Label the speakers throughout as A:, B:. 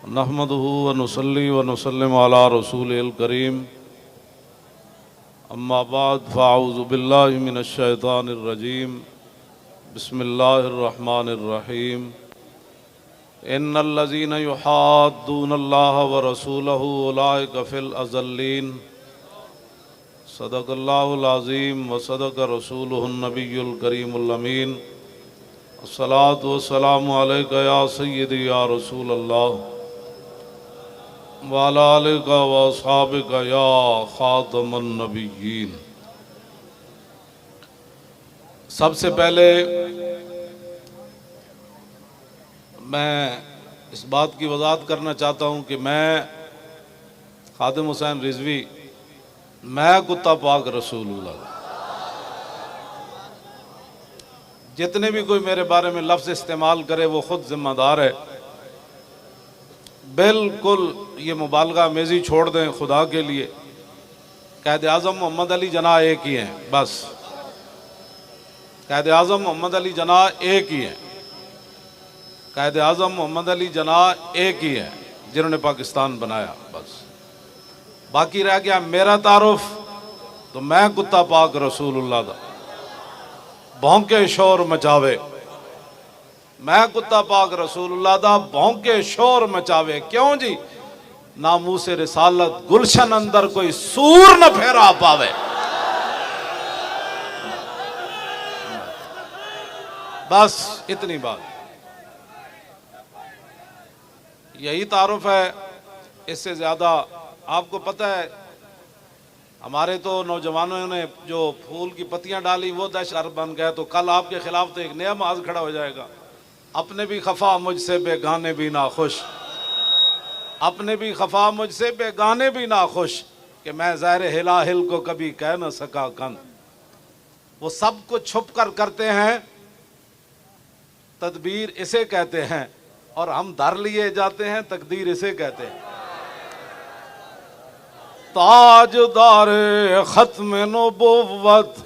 A: नहमदुहु व नुसल्ली व नुसल्लिम अला रसूलिल करीम अम्मा बाद फ़अऊज़ु बिल्लाहि मिनश शैतानिर रजीम बिस्मिल्लाहिर रहमानिर रहीम इन्नल लज़ीना युहाद्दूनल्लाह व रसूलहु उलाइका फिल अज़ल्लीन सदक़ल्लाहुल अज़ीम व सदक़ रसूलुहुन नबियुल करीमुल अमीन अस्सलातु वस्सलामु अलैका या सय्यदी या रसूल अल्लाह वाला आलिका व अस्हाबिका या खातमन नबिय्यीन। सबसे पहले मैं इस बात की वजाहत करना चाहता हूँ कि मैं खादिम हुसैन रिजवी मैं कुत्ता पाक रसूलुल्लाह, जितने भी कोई मेरे बारे में लफ्ज़ इस्तेमाल करे वो खुद जिम्मेदार है। बिल्कुल ये मुबालगा मेज़ी छोड़ दें खुदा के लिए। कायद आज़म मोहम्मद अली जना एक ही हैं, बस कायद आज़म मोहम्मद अली जना एक ही हैं, कायद आज़म मोहम्मद अली जना एक ही हैं जिन्होंने पाकिस्तान बनाया। बस बाकी रह गया मेरा तारुफ, तो मैं कुत्ता पाक रसूलुल्लाह दा भौंके शोर मचावे, मैं कुत्ता पाक रसूलुल्लाह दा भौंके शोर मचावे। क्यों जी? नामूसे रिसालत गुलशन अंदर कोई सूर न फेरा पावे। बस इतनी बात, यही तारुफ है। इससे ज्यादा आपको पता है, हमारे तो नौजवानों ने जो फूल की पत्तियां डाली वो दहशत बन गए, तो कल आपके खिलाफ तो एक नया माज खड़ा हो जाएगा। अपने भी खफा मुझसे बेगाने भी ना खुश, अपने भी खफा मुझसे बेगाने भी ना खुश, कि मैं ज़ाहिर हिला हिल को कभी कह न सका कन। वो सब कुछ छुप कर करते हैं, तदबीर इसे कहते हैं, और हम धर लिए जाते हैं, तकदीर इसे कहते हैं। ताजदार खत्म नबुव्वत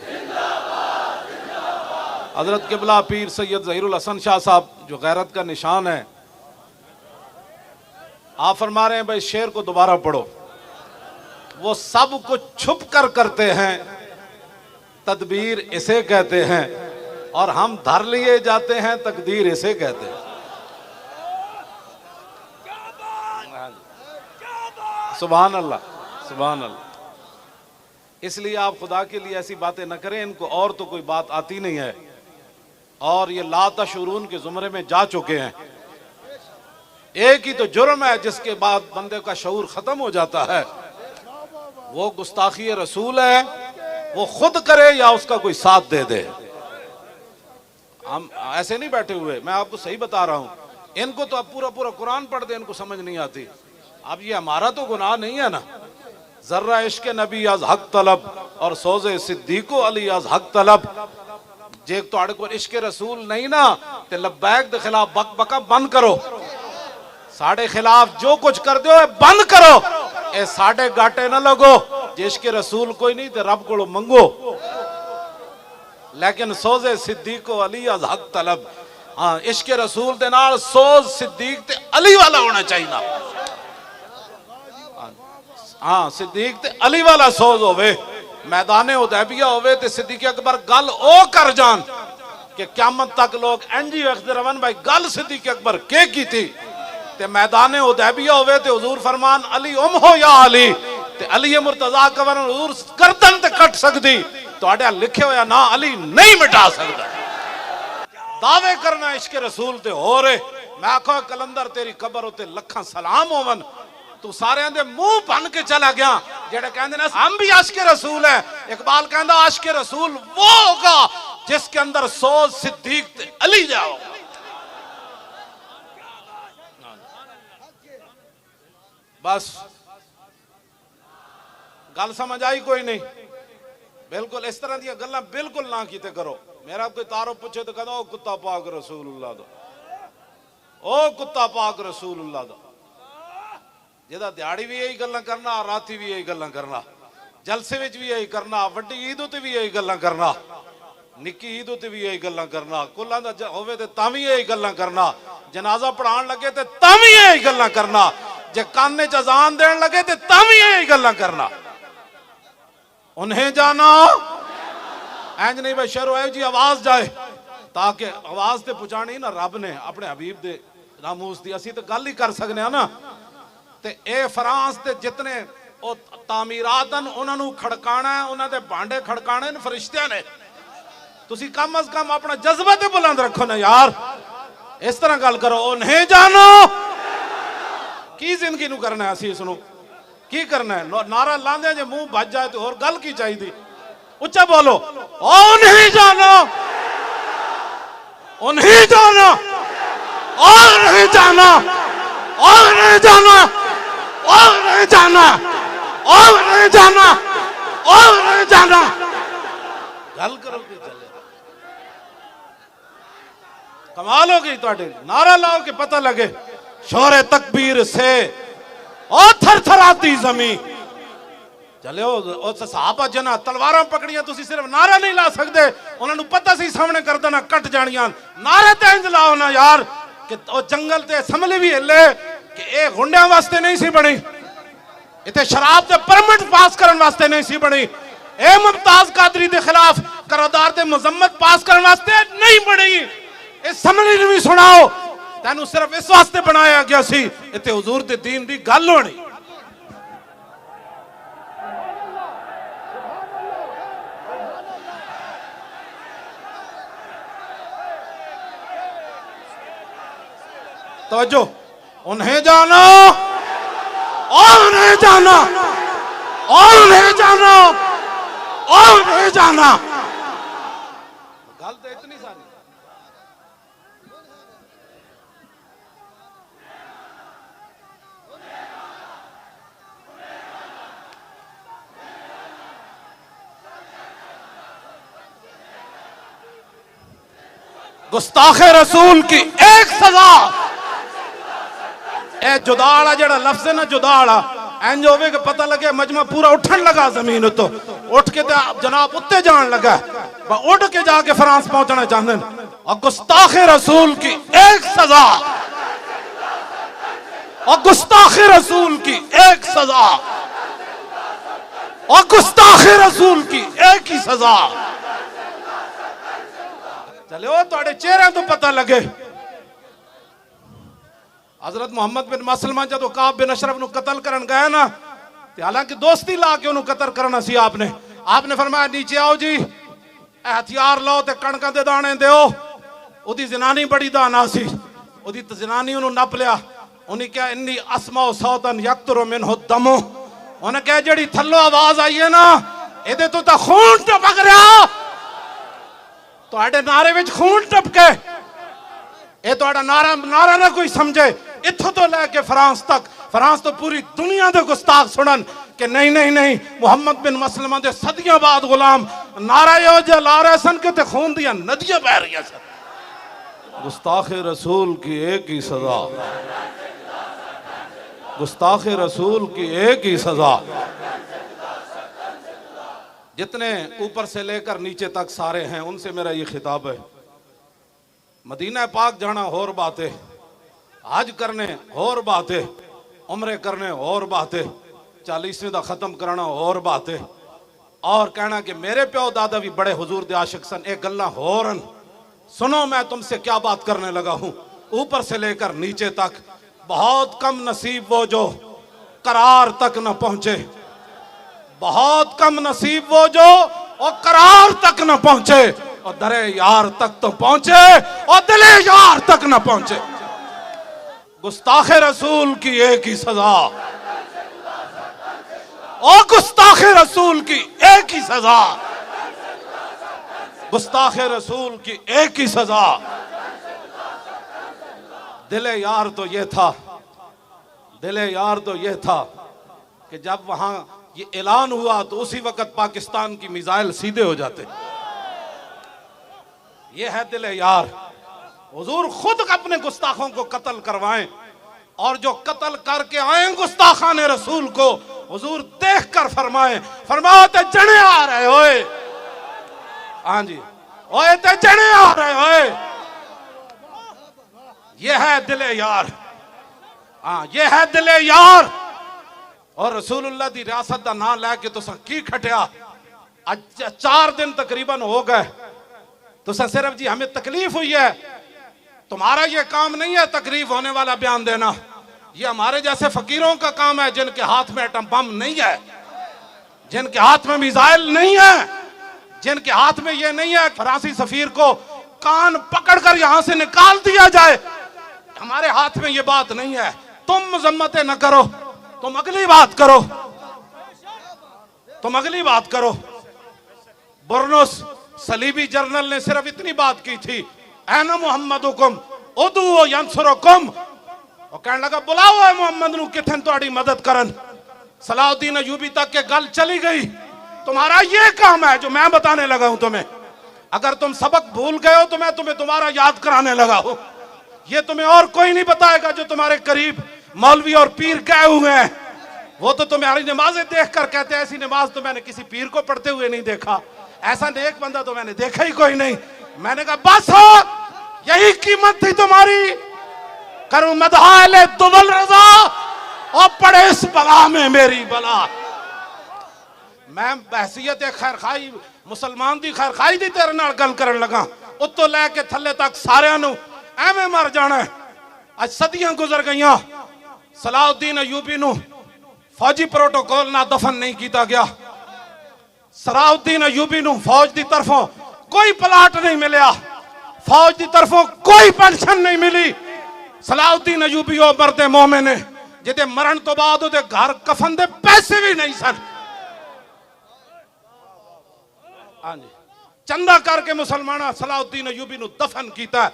A: हजरत किबला पीर सैयद ज़हीरुल हसन शाह साहब, जो गैरत का निशान है, आप फरमा रहे हैं भाई शेर को दोबारा पढ़ो। वो सब कुछ छुप कर करते हैं, तदबीर इसे कहते हैं, और हम धर लिए जाते हैं, तकदीर इसे कहते हैं। सुभान अल्लाह, सुभान अल्लाह। इसलिए आप खुदा के लिए ऐसी बातें न करें, इनको और तो कोई बात आती नहीं है, और ये ला तशउरून के जुमरे में जा चुके हैं। एक ही तो जुर्म है जिसके बाद बंदे का शऊर खत्म हो जाता है, वो गुस्ताखी रसूल है। वो खुद करे या उसका कोई साथ दे दे। हम ऐसे नहीं बैठे हुए, मैं आपको सही बता रहा हूं। इनको तो अब पूरा पूरा कुरान पढ़ दे, इनको समझ नहीं आती। अब ये हमारा तो गुनाह नहीं है ना। जर्रा इश्क नबी अज हक तलब और सोजे सिद्दीको अली अज हक तलब। जे तुहाडे कोल इश्क रसूल नहीं ना, ते लब्बैक दे खिलाफ बक बका बंद करो। साढ़े खिलाफ जो कुछ कर दो बंद करो, ए साढ़े गाटे ना लगो। जे इश्क रसूल कोई नहीं ते रब को मंगो, लेकिन सोजे सिद्दीको अली अज हक तलब। हाँ, इश्क रसूल दे नाल सोज सिद्दीक ते अली वाला होना चाहिए। हाँ, सिद्दीक ते अली वाला सोज होवे। मैदाने हुदैबिया होवे ते सिद्दीक अकबर गल ओ कर जान कि क़यामत तक लोग एंजी वक्त रवन भाई गल सिद्दीक अकबर के की थी। ते मैदाने हुदैबिया होवे ते हुजूर फरमान अली उम हो या अली, ते अली मुर्तजा कवर हुजूर गर्दन ते कट सकदी, तुहाडे लिखे होया ना अली नहीं मिटा सकदा। दावे करना इश्क रसूल ते हो रे। मैं आखो कलंदर तेरी कबर उते लखां सलाम होवन, तू सारे दे मुंह बन के चला गया जेड़े कहंदे ने हम भी आशिक रसूल है। इकबाल कहंदा आशिक रसूल वो होगा जिसके अंदर सोज सिद्दीक ते अली जाओ। बस गल समझ आई कोई नहीं? बिल्कुल इस तरह दी गल्लां बिल्कुल ना कीते करो। मेरा कोई तारुफ पूछे तो कहदा ओ कुत्ता पाक रसूलुल्लाह दा, ओ कुत्ता पाक रसूलुल्लाह दा। जिहदा दिहाड़ी भी यही गल्लां करना, राती भी यही गल्लां करना, जलसे विच भी यही करना, वड्डी ईद उत्ते भी यही गल्लां करना, निक्की ईद उत्ते भी यही गल्लां करना, कुल्लां दा होवे ते तां भी यही गल्लां करना। जनाजा पढ़ान लगे तो तब भी यही गल्लां करना, जे काने च अजान देन लगे तो तब भी यही गल्लां करना। उन्हें जाना इंज नहीं भाई शरो है जी आवाज जाए, ताकि आवाज तो पहुंचानी ना रब ने अपने हबीब दे नामूस दी, असी तो गल ही कर सकने हैं ना। ते ए फ्रांस दे जितने ओ तामीरातन उन्होंने खड़काना है, उन्होंने भांडे खड़काने ने फरिश्तियां ने। तुसी कम अज कम अपना जज्बा ते बुलंद रखो ना यार, इस तरह गल करो। उन्हें जानो की जिंदगी नू करना है, असी इसनू की करना है? नारा लांदे जे मुंह बज जाए तो और गल की चाहिए? उच्चा बोलो, उन्हें जानो, उन्हें जानो, और नहीं जाना, और नहीं जाना, और नहीं जाना, और नहीं जाना, और नहीं जाना। गल करो कि चले कमाल हो गई तुहाडे। नारा लाओ कि पता लगे शोरे तकबीर से और थरथराती जमीन। चले साहबा जना तलवारां पकड़ियां, तुसी सिर्फ नारा नहीं ला सकते, उन्होंने पता सी सामने कर देना कट जानियां। नारे ते इंज लाओ ना यार कि जंगल ते असम्बली भी हिले कि ये गुंडियां वास्ते नहीं सी बनी, इतने शराब के परमिट पास करने वास्ते नहीं सी बनी, ए मुमताज कादरी के खिलाफ करारदाद ते मजम्मत पास करने वास्ते नहीं बनी। असम्बली ने भी सुनाओ, तेन सिर्फ इस वास्ते बनाया गया सी इतने हुजूर दे दीन दी गल होनी। तवज्जो, उन्हें जाना, और उन्हें जाना, और उन्हें जाना, और उन्हें जाना। गल तो इतनी सारी। गुस्ताखे रसूल की एक सजा, ए जुदाड़ा जड़ा लफ्ज है ना जुदाड़ा, इंज होवे कि पता लगे मजमा पूरा उठन लगा जमीन तो उठ के जनाब उत्ते जान लगा, उठ के जाके फ्रांस पहुंचना चाहते हैं। और गुस्ताखे रसूल की एक सजा, और गुस्ताखे रसूल की एक सजा, और गुस्ताखे रसूल की एक ही सजा। चले वो तुहाडे चेहरे तो पता लगे। हजरत मोहम्मद बिन मसलमा जो काब बिन अशरफ नु कतल करन गया ना, हालांकि दोस्ती ला के उन्होंने कतल करना सी, आपने फरमाया नीचे आओ जी, हथियार लो ते कणकां दे दाने दो। उदी जनानी बड़ी दाना सी, उदी जनानी उन्होंने नप लिया, उन्हें क्या इन्नी असमाओ सौतन यक्तुरु मिन्हु दमो, उन्हें क्या जड़ी थल्लो आवाज आई है ना, एदे तो खून टपक रहा, तुहाडे नारे विच खून टपके। ये तुहाडा नारा नारा ना कोई समझे, इत्थों तो लैके फ्रांस तक, फ्रांस तो पूरी दुनिया दे गुस्ताख सुनन कि नहीं नहीं नहीं मुहम्मद बिन मसलमा दे सदियां बाद गुलाम नारा यो जे ला रहे सन कि खून दियां नदियां बह रही सन। गुस्ताखे रसूल की एक ही सजा, गुस्ताखे रसूल की एक ही सजा। जितने ऊपर से लेकर नीचे तक सारे हैं उनसे मेरा ये खिताब है, मदीना पाक जाना और बात है, हज करने और बात है, उम्रे करने और बात है, 40वें दा खत्म करना और बात है, और कहना कि मेरे प्यो दादा भी बड़े हुजूर दे आशिक सन, एक गल्ला होरन। सुनो मैं तुमसे क्या बात करने लगा हूं, ऊपर से लेकर नीचे तक। बहुत कम नसीब वो जो करार तक न पहुंचे, बहुत कम नसीब वो जो और करार तक न पहुंचे, और दरे यार तक तो पहुंचे और दिले यार तक न पहुंचे। गुस्ताखे रसूल की एक ही सजा, और गुस्ताखे रसूल की एक ही सजा, गुस्ताखे रसूल की एक ही सजा। दिले यार तो ये था, दिले यार तो ये था कि जब वहां ये ऐलान हुआ तो उसी वक्त पाकिस्तान की मिसाइल सीधे हो जाते। ये है दिले यार। हुजूर खुद अपने गुस्ताखों को कत्ल करवाएं, और जो कत्ल करके आए गुस्ताखान रसूल को हुजूर देख कर फरमाएं, फरमाओ ते जने आ रहे होए, हाँ जी ओए ते जने आ रहे होए। ये है दिले यार। हाँ, ये है दिले यार। और रसूलुल्लाह दी रियासत दा नाम लैके तुसा की खटिया। आज 4 दिन तकरीबन हो गए, तुसा सिर्फ जी हमें तकलीफ हुई है। तुम्हारा ये काम नहीं है तकलीफ होने वाला बयान देना, ये हमारे जैसे फकीरों का काम है जिनके हाथ में एटम बम नहीं है, जिनके हाथ में मिसाइल नहीं है, जिनके हाथ में ये नहीं है फ्रांसी सफीर को कान पकड़कर यहां से निकाल दिया जाए। हमारे हाथ में ये बात नहीं है। तुम मजम्मतें न करो, तुम अगली बात करो, तुम अगली बात करो। बुरनुस सलीबी जर्नल ने सिर्फ इतनी बात की थी, ऐना मुहम्मदुकुम उदू यंसुरुकुम। और कहने लगा बुलाओ है मोहम्मद नू किथन तुम्हारी मदद करन। सलाउद्दीन अयूबी तक के गल चली गई। तुम्हारा ये काम है जो मैं बताने लगा हूं तुम्हें। अगर तुम सबक भूल गए हो तो मैं तुम्हें दोबारा याद कराने लगा हूं। ये तुम्हें और कोई नहीं बताएगा जो तुम्हारे करीब मौलवी और पीर गए हुए हैं। वो तो तुम्हारी नमाजें देख कर कहते हैं ऐसी नमाज तो मैंने किसी पीर को पढ़ते हुए नहीं देखा, ऐसा नेक बंदा तो मैंने देखा ही कोई नहीं। मैंने कहा बस हो, यही कीमत थी तुम्हारी। करूं मदहाले दुबल रजा और पड़े इस बला में मेरी बला। मैं बहसियत खैर खाई मुसलमान दी खैर खाई दी तेरे नाल गल करन लगा। उत्तों लैके थल्ले तक सारियां नू एवें मर जाना है। आज सदियां गुजर गईयां, सलाउद्दीन अयूबी नू फौजी प्रोटोकॉल ना दफन नहीं किया गया। सलाउद्दीन अयूबी नू फौज की तरफों कोई प्लाट नहीं मिलया, फौज की तरफों कोई पेंशन नहीं मिली। सलाउद्दीन अयूबी ओ मरदे मोमिन ने जिहदे मरण तो बाद उहदे घर कफन दे पैसे भी नहीं सन। हाँ जी, चंदा करके मुसलमाना सलाउद्दीन अयूबी नू दफन किया।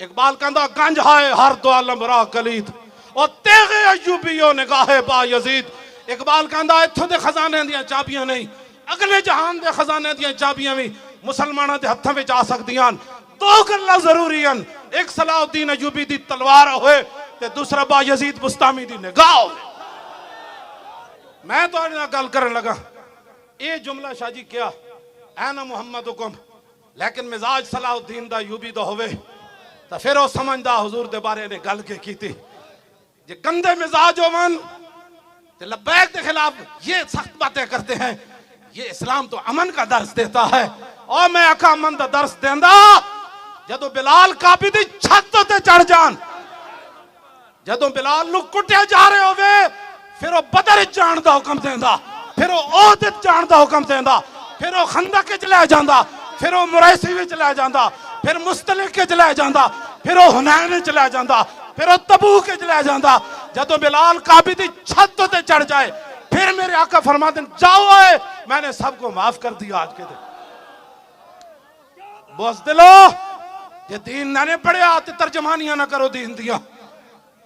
A: इकबाल कहंदा गंज हाय हर दो आलम रा कलीद और तेगे अयूबीओ निगाहे बा यजीद। इकबाल कहंदा इत्थों दे खजाने दियां चाबियां नहीं, अगले जहान दे खजाने दियां चाबियां भी मुसलमाना दे हत्थां विच आ सकदियां। दो गल्लां जरूरी हन, एक सलाउद्दीन अयूबी दी तलवार होए ते दूसरा बा यजीद बुस्तामी दी निगाह होए। मैं तुहाडे नाल गल करन लगा, ये जुमला शाजी क्या ऐना मुहम्मदुकुम, लेकिन मिजाज सलाउद्दीन दा अयूबी दा होवे तो फिर वो समझदा हुजूर दे बारे ने गल के कीती। जे गंदे मिजाज होवन ते लब्बैक के खिलाफ ये सख्त बातें करते हैं, ये इस्लाम तो अमन का दर्स देता है। और मैं आका अमन का दर्स देंदा जदों बिलाल काबी दी छत ते चढ़ जान, जदों बिलाल नू कुटिया जा रहे होवे फिर वो बदर जान दा हुक्म देंदा, फिर वो ओहद जान दा हुक्म देंदा, फिर वो खंदक विच ले जांदा, फिर वो मुरैसी विच ले जांदा, फिर मुस्तलिक विच ले जांदा, फिर वो हुनैन विच ले जांदा, फिर वो तबूक विच ले जांदा। जदों बिलाल काबी दी छत ते चढ़ जाए फिर मेरे आका फरमाते हैं जाओ है मैंने सबको माफ कर दिया। आज के दिन बस दिलो जे दीन ना पढ़िया तो तर्जमानियां ना करो दीन दिया।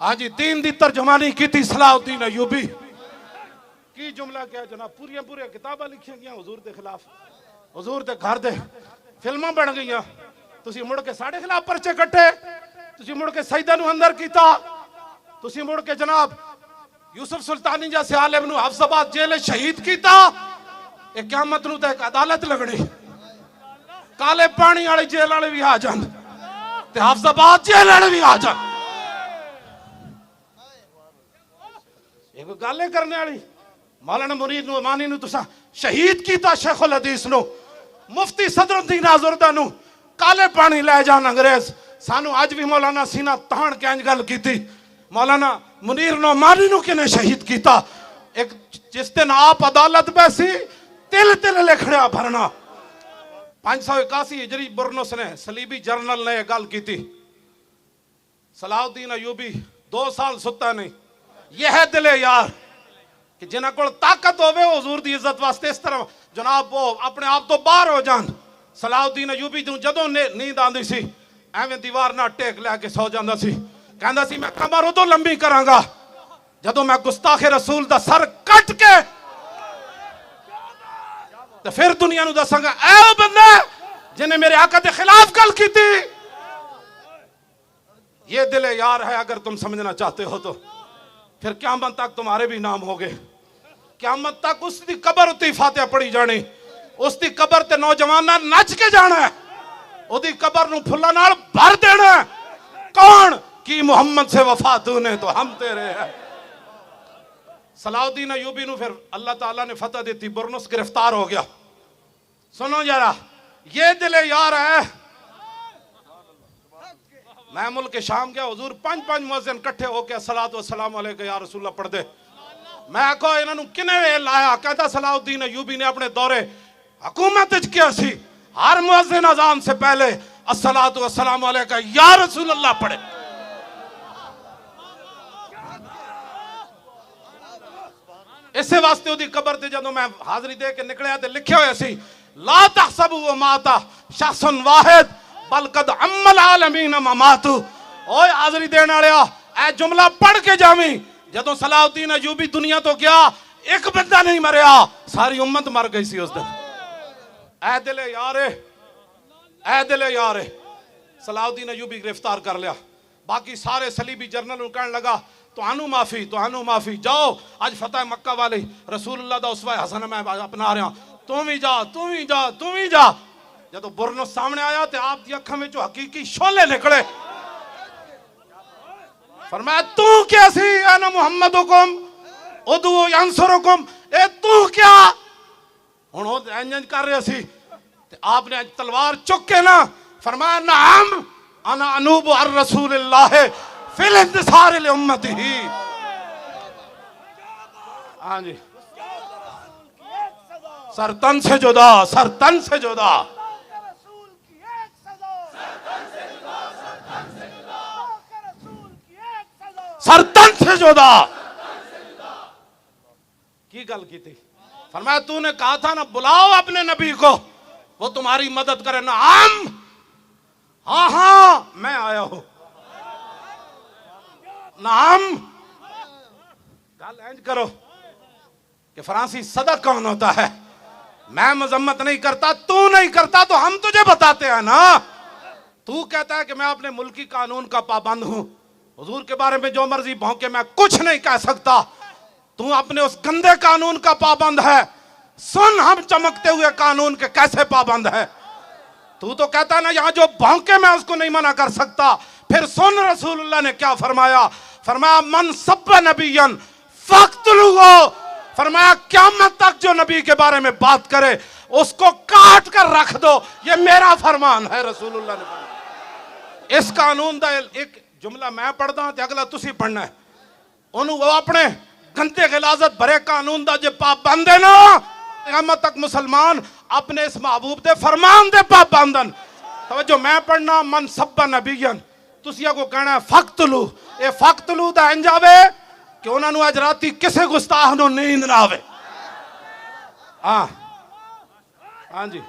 A: आज दीन दी तर्जमानी की थी सलाउद्दीन अयूबी की जुमला क्या जनाब, पूरिया पूरिया किताबां लिखी गई हुजूर के खिलाफ, हुजूर के घर दे फिल्मां बन गई। तुसी मुड़ के साढ़े खिलाफ परचे कट्टे, तुसी मुड़ के सईदा नू अंदर कीता, तुसी मुड़ के जनाब यूसुफ सुल्तानी जैसे आलिम नू हफ्साबाद जेल शहीद किया। एक क़यामत नू तो एक अदालत लगनी, काले पानी वाली जेल वाले भी आ जान ते हफ्साबाद जेल वाले भी आ जान। ये कोई गल करने वाली। मौलाना मुरीद नुमानी नू तुसा शहीद किया, शेखुल हदीस नू, मुफ्ती सदरुद्दीन आज़ुर्दा नू काले पानी ले जान अंग्रेज। सानू अज भी मौलाना सीना तान के इंज गल की। मौलाना मुनीर नोमानी नू किने शहीद किया। एक जिस दिन आप अदालत बैसी तिल तिल लिखड़िया भरना। 581 हिजरी बुरनुस ने सलीबी जर्नल ने गल की। सलाउद्दीन अयूबी 2 साल सुता नहीं। यह है दिले यार कि जिन्हां कोल ताकत होवे हुजूर दी इज्जत वास्ते इस तरह जनाब वो अपने आप तो बाहर हो जान। सलाउद्दीन अयूबी नू जदों नींद आंदी सी एवें दीवार ना टेक लैके सौ जांदा सी। कहंदा सी मैं कमर उदों लंबी करांगा जदों मैं गुस्ताखे रसूल दा सर कट के तो फिर दुनिया नू दसांगा ऐ बंदा जिन्हें मेरे आका के खिलाफ गल की थी। ये दिले यार है। अगर तुम समझना चाहते हो तो फिर क़यामत तक तुम्हारे भी नाम हो गए। क़यामत तक उसकी कबर उत्ते फातिहा पढ़ी जानी, उसकी कबर ते नौजवाना नच के जाना है, उसकी कबर नू फुल्लां नाल भर देना। कौन? की मोहम्मद से वफा तूने तो हम तेरे हैं। सलाउद्दीन अयूबी नु फिर अल्लाह ताला ने फतह दी, बुरनुस गिरफ्तार हो गया। सुनो जरा, ये दिले यार है। मैं मुल्क शाम गया, हुजूर 5 मुअज्जिन इकट्ठे होके अस्सलातु वस्सलाम अलैका या रसूलल्लाह पढ़ दे। मैं कहो इन्होंने किने वे लाया? कहता सलाउद्दीन अयूबी ने अपने दौरे हुकूमत किया सी, हर मुअज्जिन अजान से पहले अस्सलातु वस्सलाम अलैका या रसूलल्लाह पढ़े। इसे वास्ते उदी कबर ते जदों मैं हाजरी दे के निकलिया ते लिखिया होया सी, ला तहसबु व माता शख्सन वाहिद बल कद अम्मल आलमीन ममातु। ओए हाजरी देने वालिया, ए जुमला पढ़ के जावी। जदों सलाउद्दीन अयूबी दुनिया तो गया, एक बंदा नहीं मरिया, सारी उम्मत मर गई सी उस दिन। ए दिले यारे, ए दिले यारे, सलाउद्दीन अयूबी गिरफ्तार कर लिया। बाकी सारे सलीबी जर्नल कहने लगा तुहानू माफी, तुहानू माफी, जाओ आज फतेह मक्का वाली रसूलुल्लाह दा उसवा हसन मैं अपना रहा, तू भी जा, तू भी जा, तू भी जा। जदों बुरनुस सामने आया तो आप दी अखां विचों हकीकी शोले निकले। फरमाया तू क्या सी अना मुहम्मदुकुम उदु यंसुरुकुम, ए तू क्या? हुण ओ इंज कर रहे सी ते आपने तलवार चुक के ना फरमाया नाम अना अनूब अर रसूलिल्लाह फिल इंतसार ले उम्मती ही। हाँ जी, सर तन से जुदा, सर तन से जुदा, सर तन से जुदा। की गल की थी? फरमाया तूने कहा था ना बुलाओ अपने नबी को, वो तुम्हारी मदद करे ना। हम हाँ हाँ मैं आया हूं। नाम गल इंज करो कि फ्रांसी सदक कौन होता है? मैं मजम्मत नहीं करता, तू नहीं करता तो हम तुझे बताते हैं ना। तू कहता है कि मैं अपने मुल्की कानून का पाबंद हूं, हुजूर के बारे में जो मर्जी भौंके, मैं कुछ नहीं कह सकता। तू अपने उस गंदे कानून का पाबंद है। सुन हम चमकते हुए कानून के कैसे पाबंद है। तू तो कहता ना यहां जो भौंके मैं उसको नहीं मना कर सकता। फिर सुन रसूलुल्लाह ने क्या फरमाया। फरमाया मन सब्ब नबियन फक्तलुहु। फरमाया क़यामत तक जो नबी के बारे में बात करे उसको काट कर रख दो, ये मेरा फरमान है। रसूलुल्लाह ने फरमाया। इस कानून का एक जुमला मैं पढ़दा ते अगला तुसी पढ़ना है। ओनू वो अपने गंदे गिलाजत भरे कानून का जो पाबंद है ना, क़यामत तक मुसलमान अपने इस महबूब दे फरमान दे पाबंदन। तवज्जो मैं पढ़ना मन सब्ब नबियन, तुसिया को कहना है फक्तलू। ये फक्तलू दा इंज आवे कि उन्होंने अज राती किसे गुस्ताख नूं नींद ना आवे। हाँ हाँ जी,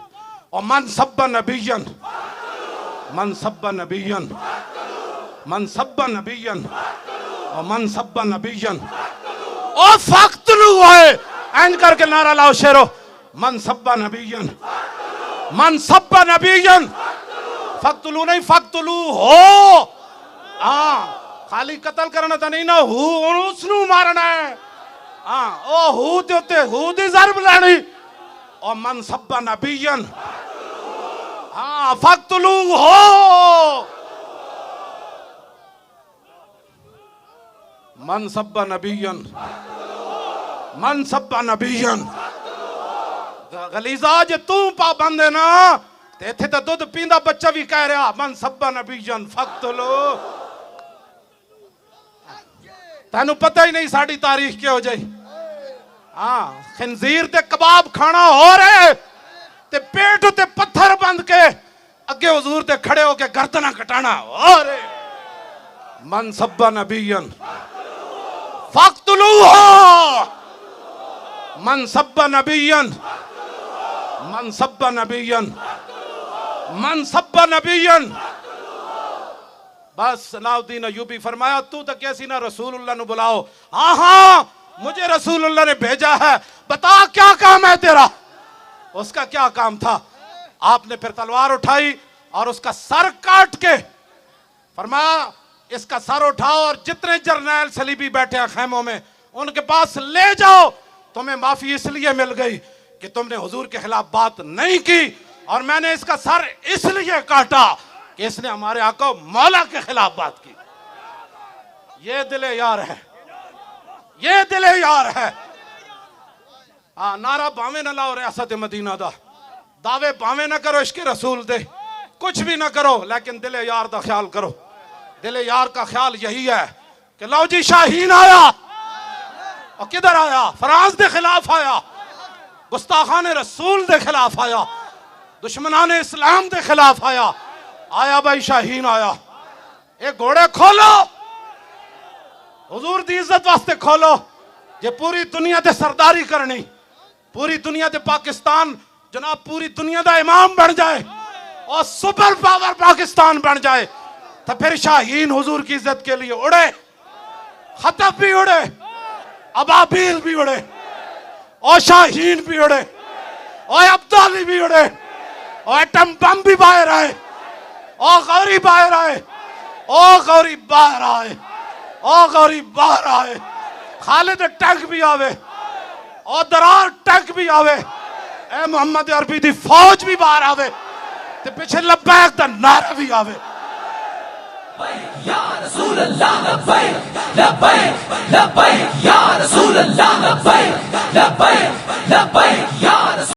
A: और मन सब्ब नबियन, मन सब्ब नबियन, मन सब्ब नबियन, और मन सब्ब नबियन ओ फक्तलू है। इंज करके नारा लाओ शेरो, मन सब्ब नबियन, मन सब्ब नबियन, फक्तलू नहीं फक्तलू हो। हाँ खाली कतल करना तो नहीं ना, हु उसनू मारना है। हाँ ओ हु ते उत्ते हु दी ज़रब लानी। और मन सब्ब नबियन, हाँ फक्तलू हो। मन सब्ब नबियन, मन सब्ब नबियन। गलीजा जे तू पाबंद है ना, ते इत्थे तो दुध पींदा बच्चा भी कह रहा मन सब्ब नबियन फक्तलू। तेनू पता ही नहीं साड़ी तारीख क्या हो जाए। हाँ खंजीर ते कबाब खाना हो रहे ते पेट ते पत्थर बंद के अगे हुजूर ते खड़े होके गर्दना कटाना हो रहे। मन सब्ब नबियन फक्तलू हो। मन सब्ब नबियन, मन सब्ब नबियन, मन सब्ब नबियन। बस सलाउद्दीन अयूबी फरमाया तू तो कैसी ना रसूलुल्लाह ने बुलाओ। हाँ हाँ मुझे रसूलुल्लाह ने भेजा है, बता क्या काम है तेरा। उसका क्या काम था? आपने फिर तलवार उठाई और उसका सर काट के फरमाया इसका सर उठाओ और जितने जर्नैल सलीबी बैठे हैं खैमों में उनके पास ले जाओ। तुम्हें माफी इसलिए मिल गई कि तुमने हुजूर के खिलाफ बात नहीं की, और मैंने इसका सर इसलिए काटा कि इसने हमारे आका मौला के खिलाफ बात की। ये दिले यार है, ये दिले यार है। हाँ, नारा भावे न लाओ रियासत मदीना दा, दावे भावे न करो इश्क रसूल दे, कुछ भी ना करो, लेकिन दिले यार दा ख्याल करो। दिले यार का ख्याल यही है कि लो जी शाहीन आया, और किधर आया? फ्रांस के खिलाफ आया, गुस्ताखान रसूल के खिलाफ आया, दुश्मनान इस्लाम के खिलाफ आया। आया भाई शाहीन आया। ये घोड़े खोलो, हुजूर दी इज्जत वास्ते खोलो। जे पूरी दुनिया ते सरदारी करनी, पूरी दुनिया ते पाकिस्तान जनाब पूरी दुनिया का इमाम बन जाए और सुपर पावर पाकिस्तान बन जाए, तो फिर शाहीन हुजूर की इज्जत के लिए उड़े, खतब भी उड़े, अबाबील भी उड़े, और शाहीन भी उड़े, और अब्दाली भी उड़े, और एटम बम भी बाहर आए, और गौरी बाहर आए, और गौरी बाहर आए, और गौरी बाहर आए, खालिद टैंक भी आवे, और दरार टैंक भी आवे, ए मोहम्मद अरबी दी फौज भी बाहर आवे, ते पीछे लब्बैक दा नारा भी आवे।
B: या रसूल अल्लाह लब्बैक लब्बैक लब्बैक या रसूल अल्लाह लब्बैक लब्बैक लब्बैक या